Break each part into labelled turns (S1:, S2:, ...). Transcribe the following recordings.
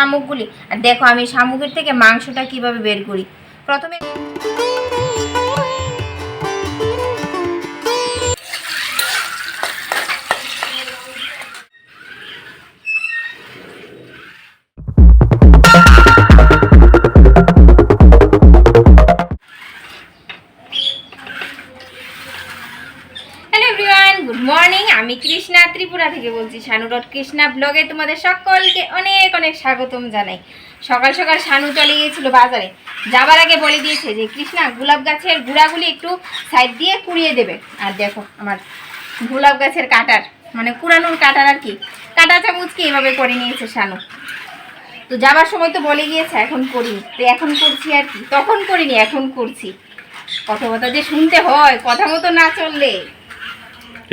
S1: শামুকগুলি। আর দেখো আমি শামুকের থেকে মাংসটা কিভাবে বের করি। প্রথমে গুড মর্নিং, আমি কৃষ্ণা ত্রিপুরা থেকে বলছি। শানু ডট কৃষ্ণা ব্লগে তোমাদের সকলকে অনেক অনেক স্বাগতম জানাই। সকাল সকাল শানু চলে গিয়েছিল বাজারে। যাবার আগে বলে দিয়েছে যে কৃষ্ণা গোলাপ গাছের গুঁড়াগুলি একটু সাইড দিয়ে কুড়িয়ে দেবে। আর দেখো আমার গোলাপ গাছের কাটার মানে কুড়ানোর কাটার আর কি কাটা চামচকে এভাবে করে নিয়েছে শানু। তো যাবার সময় তো বলে গিয়েছে এখন করিনি, তো এখন করছি আর কি। তখন করিনি, এখন করছি। কথা যে শুনতে হয়, কথা মতো না চললে।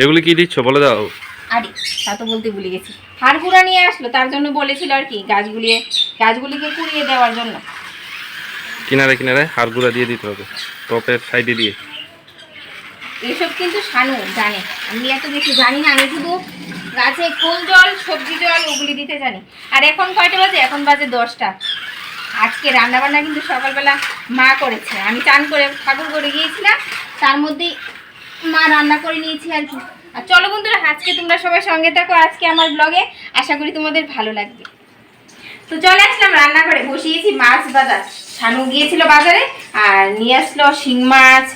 S2: এগুলি কি দিচ্ছ বলে দাও।
S1: আরে তা তো বলতে ভুলে গেছি, হাড় গুঁড়া নিয়ে আসলো, তার জন্য বলেছিল আর কি গাছগুলিকে কুড়িয়ে দেওয়ার জন্য।
S2: কিনারে কিনারে হাড় গুঁড়া দিয়ে দিতে হবে, টপের সাইডে দিয়ে।
S1: এসব কিন্তু শানু জানে, আমি এত বেশি জানি না। আমি শুধু গাছে ফুল জল, সবজি জল ওগুলি দিতে জানি। আর এখন কয়টা বাজে? এখন বাজে 10টা। আজকে রান্নাবান্না কিন্তু সকালবেলা মা করেছে। আমি চান করে ঠাকুর করে গিয়েছিলাম, তার মধ্যেই মা রান্না করে নিয়েছি আর কি। আর চলো বন্ধুরা, আজকে তোমরা সবাই সঙ্গে থাকো আজকে আমার ব্লগে, আশা করি তোমাদের ভালো লাগবে। তো চলে আসলাম রান্নাঘরে, বসিয়েছি মাছ ভাজা। শানু গিয়েছিল বাজারে আর নিয়ে আসলো শিং মাছ,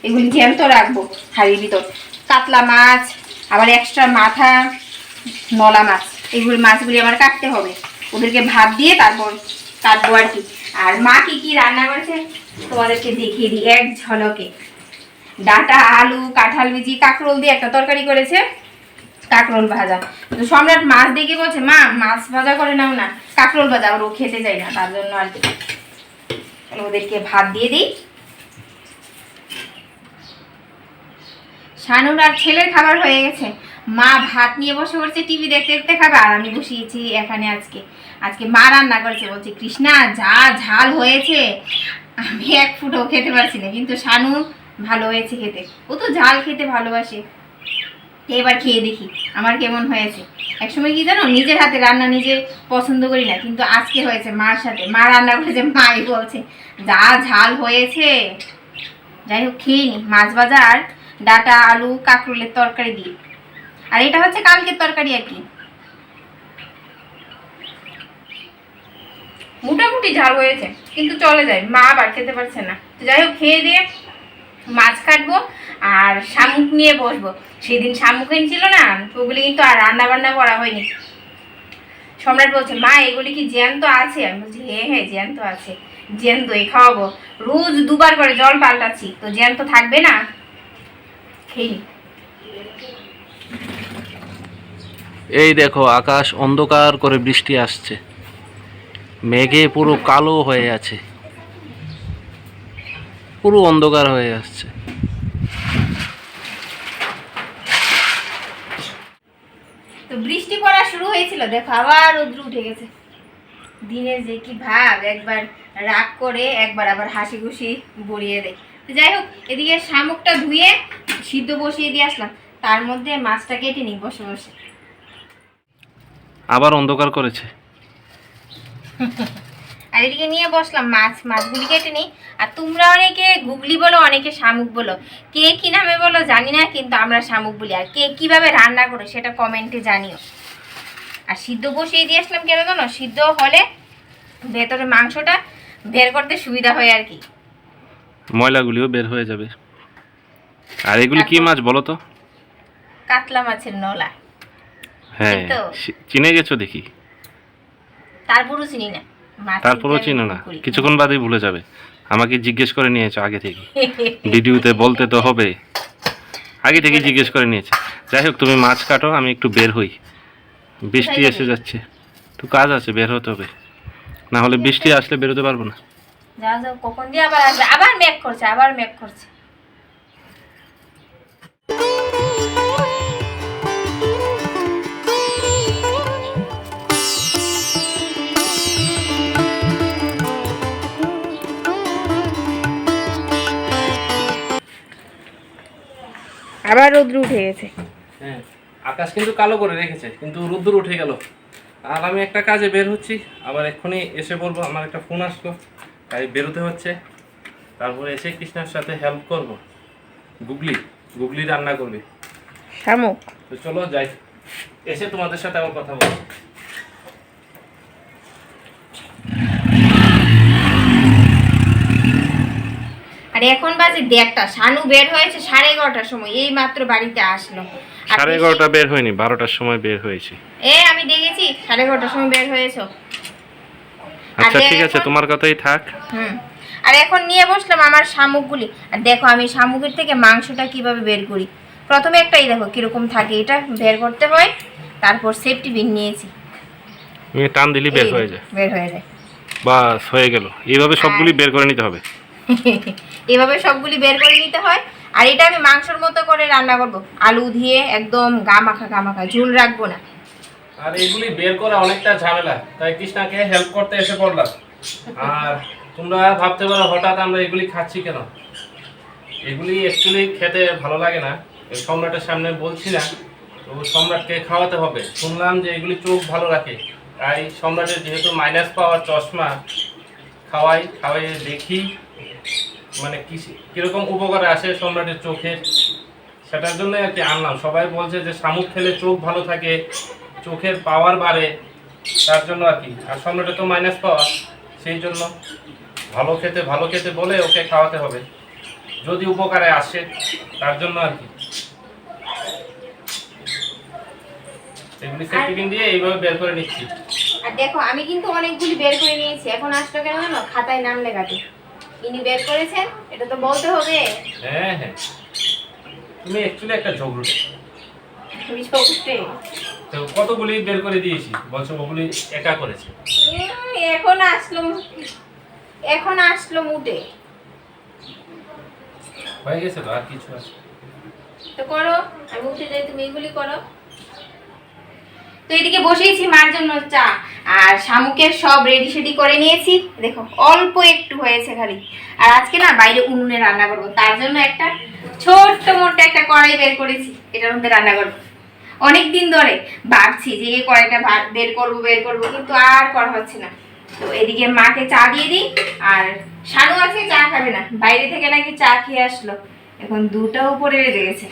S1: এগুলি জ্যান্ত রাখবো হাড়ির ভিতর। কাতলা মাছ, আবার এক্সট্রা মাথা, নলা মাছ, এগুলি মাছগুলি আমার কাটতে হবে। ওদেরকে ভাত দিয়ে তারপর কাটবো আর কি। আর মা কি কি রান্না করেছে তোমাদেরকে দেখিয়ে দিই এক ঝলকে। ডাটা, আলু, কাঁঠাল বিচি, কাঁকরোল দিয়ে একটা তরকারি করেছে, কাঁকরোল ভাজা। তো সম্রাট মাছ দেখে বলছে মা মাছ ভাজা করে নাও না, কাঁকরোল ভাজা। ওর ও খেতে চাই না, তার জন্য আর কি ওদেরকে ভাত দিয়ে দিই। শানুর আর ছেলের খাবার হয়ে গেছে। মা ভাত নিয়ে বসে পড়ছে, টিভি দেখতে দেখতে খাবে। আর আমি বসিয়েছি এখানে আজকে মা রান্না করেছে। বলছে কৃষ্ণা যা ঝাল হয়েছে, আমি এক ফুটও খেতে পারছি না, কিন্তু শানু ভালো হয়েছে খেতে। ও তো ঝাল খেতে ভালোবাসে। এবার খেয়ে দেখি আমার কেমন হয়েছে। একসময় কি জানো, নিজের হাতে রান্না নিজে পছন্দ করি না, কিন্তু আজকে হয়েছে মার সাথে। মা রান্না করেছে, মাই বলছে যা ঝাল হয়েছে। যাই হোক খেয়ে নি মাছ ভাজা আর ডাটা, আলু, কাঁকরোলের তরকারি দিয়ে। আর এটা হচ্ছে কালকের তরকারি আর কি। মোটামুটি ঝাল হয়েছে, কিন্তু চলে যায়, মা আবার খেতে পারছে না। তো যাই হোক খেয়ে দিয়ে মাছ কাটবো আর শামুক নিয়ে বসবো। সেদিন শামুক এনেছিল না, ওগুলি কিন্তু আর রান্না বান্না করা হয়নি। সম্রাট বলছে মা এগুলি কি জ্যান্ত আছে? আমি বলছি হ্যাঁ জ্যান্ত আছে, জ্যান্তই খাওয়াবো। রোজ দুবার করে জল পাল্টাচ্ছি, তো জ্যান্ত থাকবে না? খেয়ে নি।
S2: এই দেখো আকাশ অন্ধকার করে বৃষ্টি আসছে, মেঘে পুরো কালো হয়ে আছে, পুরো অন্ধকার হয়ে আসছে।
S1: তো বৃষ্টি পড়া শুরু হয়েছিল, দেখো আবার রোদ্র উঠে গেছে। দিনের যে কি ভাব, একবার রাগ করে একবার আবার হাসি খুশি বড়িয়ে দেয়। তো যাই হোক এদিকে শামুকটা ধুয়ে সিদ্ধ বসিয়ে দিয়ে আসলাম, তার মধ্যে মাছটা কেটে নিই বসে বসে।
S2: আবার অন্ধকার করেছে।
S1: আর এদিকে নিয়ে বসলাম মাছগুলি কেটে নিই। আর তোমরা অনেকে গুগলি বলো, অনেকে শামুক বলো, কে কি নামে বলো জানি না, কিন্তু আমরা শামুক বলি। আর কে কিভাবে রান্না করো সেটা কমেন্টে জানিও। আর সিদ্ধ বসিয়ে দিয়ে আসলাম কেন জানো, সিদ্ধ হলে ভেতরে মাংসটা বের করতে সুবিধা হয় আর কি,
S2: ময়লাগুলিও বের হয়ে যাবে। আর এগুলি কি মাছ বলো তো?
S1: কাতলা মাছের নলা।
S2: হ্যাঁ চিনে গেছো দেখি।
S1: তারপরও চিনি না,
S2: তারপরও চিনো না? কিছুক্ষণ বাদেই ভুলে যাবে। আমাকে জিজ্ঞেস করে নিয়েছো আগে থেকে, ভিডিওতে বলতে তো হবে, আগে থেকে জিজ্ঞেস করে নিয়েছে। যাই হোক তুমি মাছ কাটো, আমি একটু বের হই, বৃষ্টি এসে যাচ্ছে, তো কাজ আছে, বের হতে হবে, না হলে বৃষ্টি আসলে বেরোতে পারবো না।
S1: যাও কখন দিয়ে আবার আসবে, আবার মেঘ করছে। আবার রোদ্র উঠে গেছে।
S2: হ্যাঁ আকাশ কিন্তু কালো করে রেখেছে, কিন্তু রোদ্দুর উঠে গেল। আর আমি একটা কাজে বের হচ্ছি, আবার এক্ষুনি এসে বলবো, আমার একটা ফোন আসলো, তাই বেরোতে হচ্ছে। তারপরে এসে কৃষ্ণার সাথে হেল্প করব। গুগলি রান্না করবে
S1: শামুক।
S2: তো চলো যাই, এসে তোমাদের সাথে আবার কথা বলবো।
S1: আর এখন বাজে 1:30, শানু বের হয়েছে 11:30টার সময়, এই মাত্র বাড়িতে আসলো। আর
S2: 11:30 বের হয়নি, 12টার সময় বের হয়েছি।
S1: আমি দেখেছি 11:30টার সময় বের হয়েছো।
S2: আচ্ছা ঠিক আছে, তোমার কথাই থাক।
S1: আর এখন নিয়ে বসলাম আমার শামুকগুলি। আর দেখো আমি শামুকের থেকে মাংসটা কিভাবে বের করি। প্রথমে একটাই দেখো কিরকম থাকে, এটা বের করতে হয়। তারপর সেফটি পিন নিয়েছি,
S2: তুমি টান দিলি বের হয়ে যায়। বাস হয়ে গেল। এইভাবে সবগুলি বের করে নিতে হবে।
S1: এভাবে সবগুলি বের করে নিতে হয়। আর এটা আমি মাংসের মতো করে রান্না করব, আলু দিয়ে একদম গামাখা ঝুল রাখবো না।
S2: আর এগুলি বের করা অনেকটা ঝামেলা, তাই কৃষ্ণাকে হেল্প করতে এসে পড়লাম। আর তোমরা ভাবতে পারো হঠাৎ আমরা এগুলি খাচ্ছি কেন। এগুলি অ্যাকচুয়ালি খেতে ভালো লাগে না, সম্রাটের সামনে বলছি না, তো সম্রাটকে খাওয়াতে হবে। শুনলাম যে এগুলি চোখ ভালো রাখে, তাই সম্রাটের যেহেতু মাইনাস পাওয়ার চশমা খাওয়াই দেখি মানে কিরকম উপকারে আসে সম্রাটের চোখে, সেটার জন্য আর কি আনলাম। সবাই বলছে যে শামুক খেলে চোখ ভালো থাকে, চোখের পাওয়ার বাড়ে, তার জন্য আর কি। আর সম্রাটের তো মাইনাস পাওয়ার, সেই জন্য ভালো খেতে বলে ওকে খাওয়াতে হবে, যদি উপকারে আসে, তার জন্য আর কি। এগুলি সেফটি দিয়ে এইভাবে বের করে নিচ্ছি।
S1: আর দেখো আমি কিন্তু অনেকগুলি বের করে নিয়েছি। এখন আসলো কেন জানো? খাতায় নাম লেখাতে। ইনি বের করেছেন, এটা তো বলতে হবে।
S2: হ্যাঁ তুমি অ্যাকচুয়ালি একটা ঝগড়ুটে।
S1: তুমি ছোটে।
S2: তো কতগুলি বের করে দিয়েছি, বলছো ওগুলি একা করেছে।
S1: এখন আসলো মুটে।
S2: হয়ে গেছে তো, আর কিছু আছে
S1: তো করো, আমি উঠে যাই, তুমি এগুলি করো। তো এদিকে বসিয়েছি মার জন্য চা, আর শামুকের সব রেডি করে নিয়েছি। দেখো অল্প একটু হয়েছে খালি। আর আজকে না বাইরে উনুনে রান্না করব, তার জন্য একটা ছোট্ট মোট্ট একটা কড়াই বের করেছি, এটার মধ্যে রান্না করব। অনেক দিন ধরে ভাবছি যে এই কড়াইটা বের করব, কিন্তু আর করা হচ্ছে না। তো এদিকে মাকে চা দিয়ে দিই। আর শানু আছে চা খাবে না, বাইরে থেকে নাকি চা খেয়ে আসলো, এখন 2টা উপরে বেজে গেছে।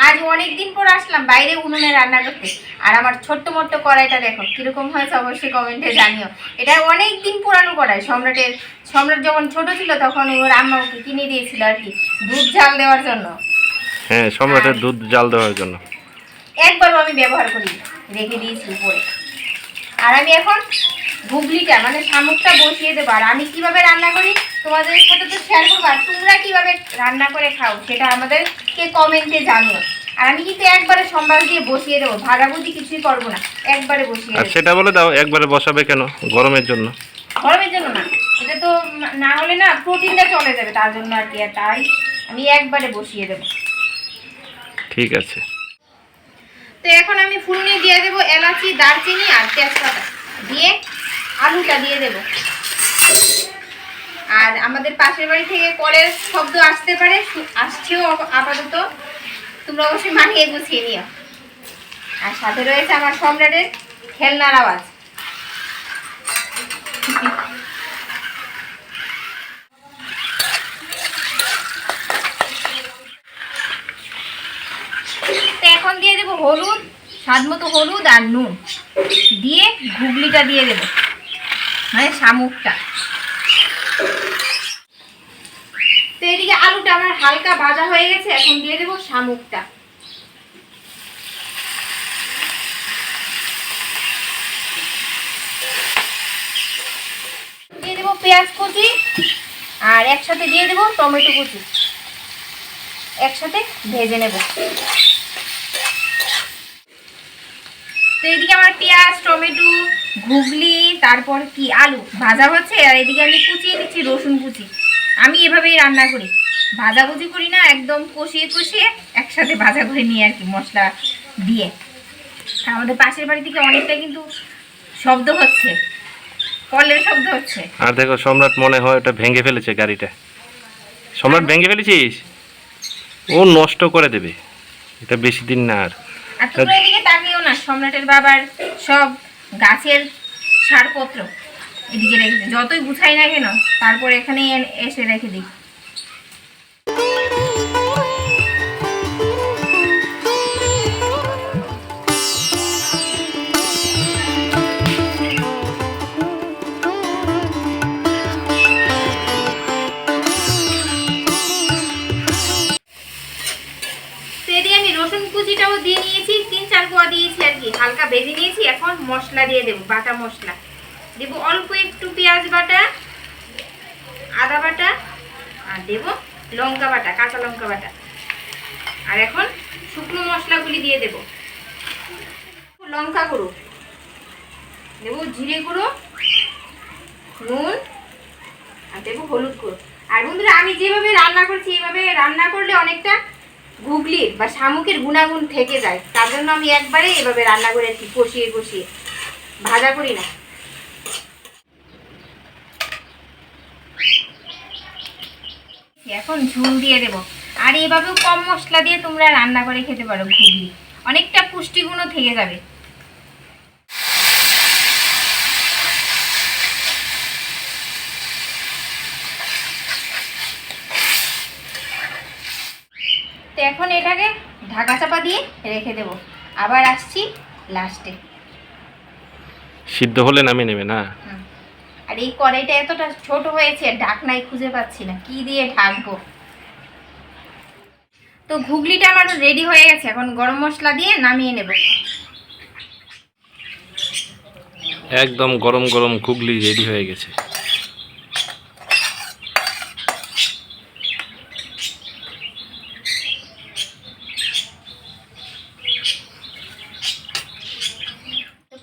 S1: আজ অনেকদিন পর আসলাম বাইরে উনুনে রান্না করতে। আর আমার ছোট্ট মোট্ট কড়াইটা দেখো কিরকম হয়েছে, অবশ্যই কমেন্টে জানিও। এটা অনেকদিন পুরানো কড়াই, সম্রাট যখন ছোট ছিল তখন ওর আম্মা ওকে কিনে দিয়েছিল আর কি, দুধ জাল দেওয়ার জন্য।
S2: হ্যাঁ, সম্রাটের দুধ জাল দেওয়ার জন্য।
S1: একবারও আমি ব্যবহার করি, রেখে দিয়েছি উপরে। আর আমি এখন গুগলিটা মানে শামুকটা বসিয়ে দেবো। আর আমি কিভাবে রান্না করি তোমাদের সাথে তো শেয়ার করবো, আর তোমরা কিভাবে রান্না করে খাও সেটা আমাদেরকে কমেন্টে জানিও। আর আমি কিন্তু একবারে সম্বাস দিয়ে বসিয়ে দেবো, ভাগাভুগি কিছুই করবো না, একবারে বসিয়ে
S2: আর
S1: দেবো।
S2: সেটা বলে দাও, একবারে বসাবে কেন? গরমের জন্য।
S1: গরমের জন্য না, এটা তো না হলে না প্রোটিনটা চলে যাবে, তার জন্য আর কি। তাই আমি একবারে বসিয়ে দেবো।
S2: ঠিক আছে।
S1: তো এখন আমি ফুলনি দিয়ে দেবো, এলাচি, দারচিনি আর তেজপাতা দিয়ে আলুটা দিয়ে দেবো। আর আমাদের পাশের বাড়ি থেকে কলের শব্দ আসতে পারে, আসছেও আপাতত, তোমরা অবশ্যই মানিয়ে গুছিয়ে নিও। আর সাথে রয়েছে আমার সম্রাটের খেলনার আওয়াজ। তো এখন দিয়ে দেবো হলুদ, স্বাদ মতো হলুদ আর নুন দিয়ে ঘুগলিটা দিয়ে দেবো, মানে শামুকটা। তো এদিকে আলুটা আমার হালকা ভাজা হয়ে গেছে, এখন দিয়ে দেবো শামুকটা। দিয়ে দেবো পেঁয়াজ কুচি, আর একসাথে দিয়ে দেবো টমেটো কুচি, একসাথে ভেজে নেব। তো এদিকে আমার পেঁয়াজ, টমেটো, ঘুগলি, তারপর কি আলু ভাজা হচ্ছে। আর এদিকে আমি কুচিয়ে নিচ্ছি রসুন কুচি। আমি এভাবেই রান্না করি, ভাজাভুজি করি না, একদম কষিয়ে কষিয়ে একসাথে ভাজা করে নিয়ে আর কি, মশলা দিয়ে। আর আমাদের পাশের বাড়ি থেকে অনেকটা কিন্তু শব্দ হচ্ছে, কলের শব্দ হচ্ছে।
S2: আর দেখো সম্রাট মনে হয় ওটা ভেঙে ফেলেছে গাড়িটা। সম্রাট ভেঙে ফেলেছিস? ও নষ্ট করে দেবে, এটা বেশি দিন না আর।
S1: আর তোমরা এদিকে তাকিয়েও না, সম্রাটের বাবার সব গাছের সারপত্র এদিকে রেখেছে, যতই গুছাই না কেন তারপর এখানেই এসে রেখে দিই। আমি রসুন কুচিটাও দিয়ে নিয়েছি, 3-4 কোয়া দিয়েছি আর কি, হালকা ভেজে নিয়েছি। এখন মশলা দিয়ে দেবো, বাটা মশলা দেব, অল্প একটু পেঁয়াজ বাটা, আদা বাটা, আর দেব লঙ্কা বাটা, কাঁচা লঙ্কা বাটা। আর এখন শুকনো মশলাগুলি দিয়ে দেব, লঙ্কা গুঁড়ো দেবো, জিরে গুঁড়ো, নুন, আর দেবো হলুদ গুঁড়ো। আর বন্ধুরা আমি যেভাবে রান্না করছি এইভাবে রান্না করলে অনেকটা ঘুগলির বা শামুকের গুণাগুণ থেকে যায়, তার জন্য আমি একবারে এভাবে রান্না করে আর কি, কষিয়ে কষিয়ে, ভাজা করি না। এখন ঝুল দিয়ে দেব। আর এইভাবেও কম মশলা দিয়ে তোমরা রান্না করে খেতে পারো ঘুগলি, অনেকটা পুষ্টিগুণও থেকে যাবে। তো এখন এটাকে ঢাকা চাপা দিয়ে রেখে দেব, আবার আসছি লাস্টে।
S2: সিদ্ধ হলে নামিয়ে নেবে না?
S1: আর এই কড়াইটা এতটা ছোট হয়েছে, ঢাকনাই খুঁজে পাচ্ছি না, কি দিয়ে ঢাকবো। তো ঘুগলিটা আমার রেডি হয়ে গেছে, এখন গরম মশলা দিয়ে নামিয়ে নেব।
S2: একদম গরম গরম ঘুগলি রেডি হয়ে গেছে।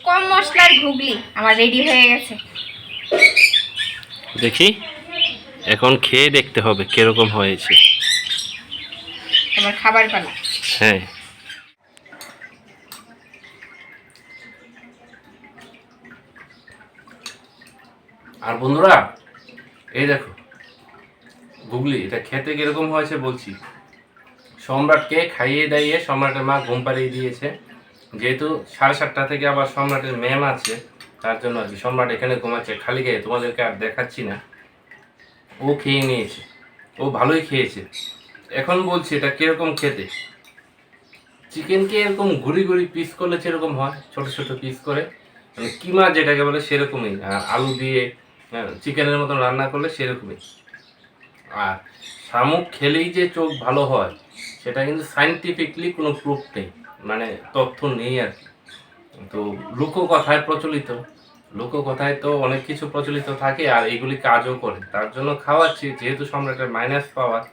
S1: কম মশলার ঘুগলি আমার রেডি হয়ে গেছে।
S2: দেখি, এখন খেয়ে দেখতে হবে কিরকম হয়েছে।
S1: তোমার খাবার পালা।
S2: হ্যাঁ, আর বন্ধুরা এই দেখো ঘুগলি, এটা খেতে কিরকম হয়েছে বলছি। সম্রাটকে খাইয়ে দাইয়ে সম্রাটের মা ঘুম পাড়িয়ে দিয়েছে, যেহেতু 7:30 থেকে আবার সম্রাটের ম্যাম আছে, তার জন্য আর কি সম্রাট এখানে ঘুমাচ্ছে খালি গায়ে, তোমাদেরকে আর দেখাচ্ছি না। ও খেয়ে নিয়েছে, ও ভালোই খেয়েছে। এখন বলছি এটা কিরকম খেতে। চিকেনকে এরকম ঘুরি ঘুরি পিস করলে যেরকম হয়, ছোট ছোট পিস করে, মানে কিমা যেটাকে বলে সেরকমই, আর আলু দিয়ে চিকেনের মতন রান্না করলে সেরকমই। আর শামুক খেলেই যে চোখ ভালো হয় সেটা কিন্তু সায়েন্টিফিকলি কোনো প্রুফ নেই, মানে তথ্য নেই আর কি। তো লোককথায় প্রচলিত, লোককথায় তো অনেক কিছু প্রচলিত থাকে, আর এগুলি কাজও করে, তার জন্য খাওয়াচ্ছি। যেহেতু সম্রাটের মাইনাস পাওয়ার,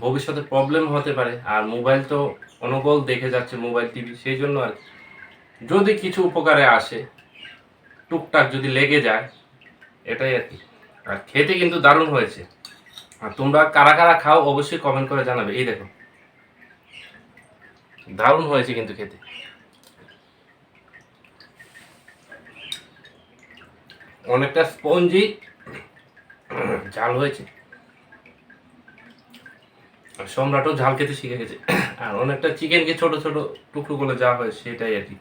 S2: ভবিষ্যতে প্রবলেম হতে পারে, আর মোবাইল তো অনর্গল দেখে যাচ্ছে, মোবাইল টিভি, সেই জন্য আর কি। যদি কিছু উপকারে আসে, টুকটাক যদি লেগে যায়, এটাই আর কি। আর খেতে কিন্তু দারুণ হয়েছে। আর তোমরা কারা কারা খাও অবশ্যই কমেন্ট করে জানাবে। এই দেখো দারুণ হয়েছে কিন্তু খেতে। অনেকটা স্পঞ্জি ঝাল হয়েছে, আর সম্রাটও ঝাল খেতে শিখে গেছে। আর অনেকটা চিকেনকে ছোট ছোট টুকরো করে যা হয় সেটাই আর কি।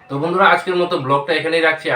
S2: তো বন্ধুরা আজকের মতো ব্লগটা এখানেই রাখছি।